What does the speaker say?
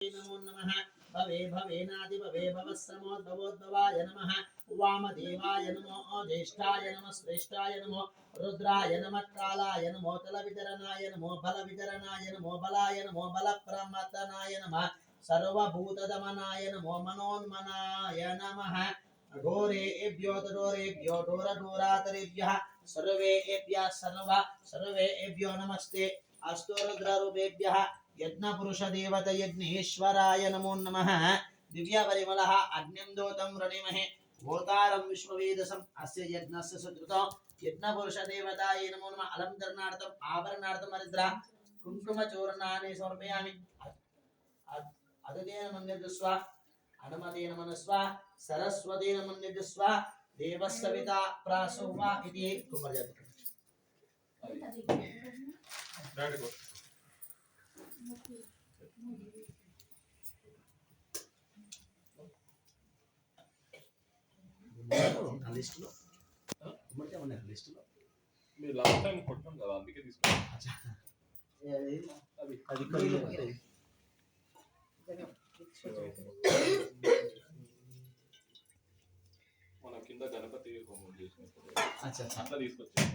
नमो नमः भवे भवेनादि भवे भवस्रमोद्भवोद्भवाय नमः वामदेवाय नमो ज्येष्ठाय नमः श्रेष्ठाय नमो रुद्राय नमः कालाय नमो तलवितरणाय नमो बलवितरणाय नमो बलाय नमो बलप्रमतनाय नमः सर्वभूतदमनाय नमो मनोन्मनाय नमः घोरेभ्यो तडोरेभ्यो डोरडोरातरेभ्यः सर्वेभ्यो नमस्ते अस्तु रुद्ररूपेभ्यः यज्ञपुरुष देवता यज्ञेश्वराय नमो नमः दिव्यपरिमलः अग्निं दोतं वृणीमहे भूतारं विश्ववेदसम् अस्य यज्ञस्य सुकृतो यज्ञपुरुष देवताय नमो नमः अलंकरणार्थम् आभरणार्थम् हरिद्रा कुङ्कुमचूर्णानि समर्पयामि अदतेन मन्यजस्व अनुमतेन मनस्व सरस्वतेन मन्यजस्व देवस्सविता प्रासुवा इति कुमारजाति లిస్టులో ఉమ్మడిగా ఉన్నాయి లిస్టులో మీరు లాస్ట్ టైం కొట్టాం కదా అందుకే తీసుకున్నాం అది మన కింద గణపతి హోమం చేసినప్పుడు అట్లా తీసుకొచ్చాం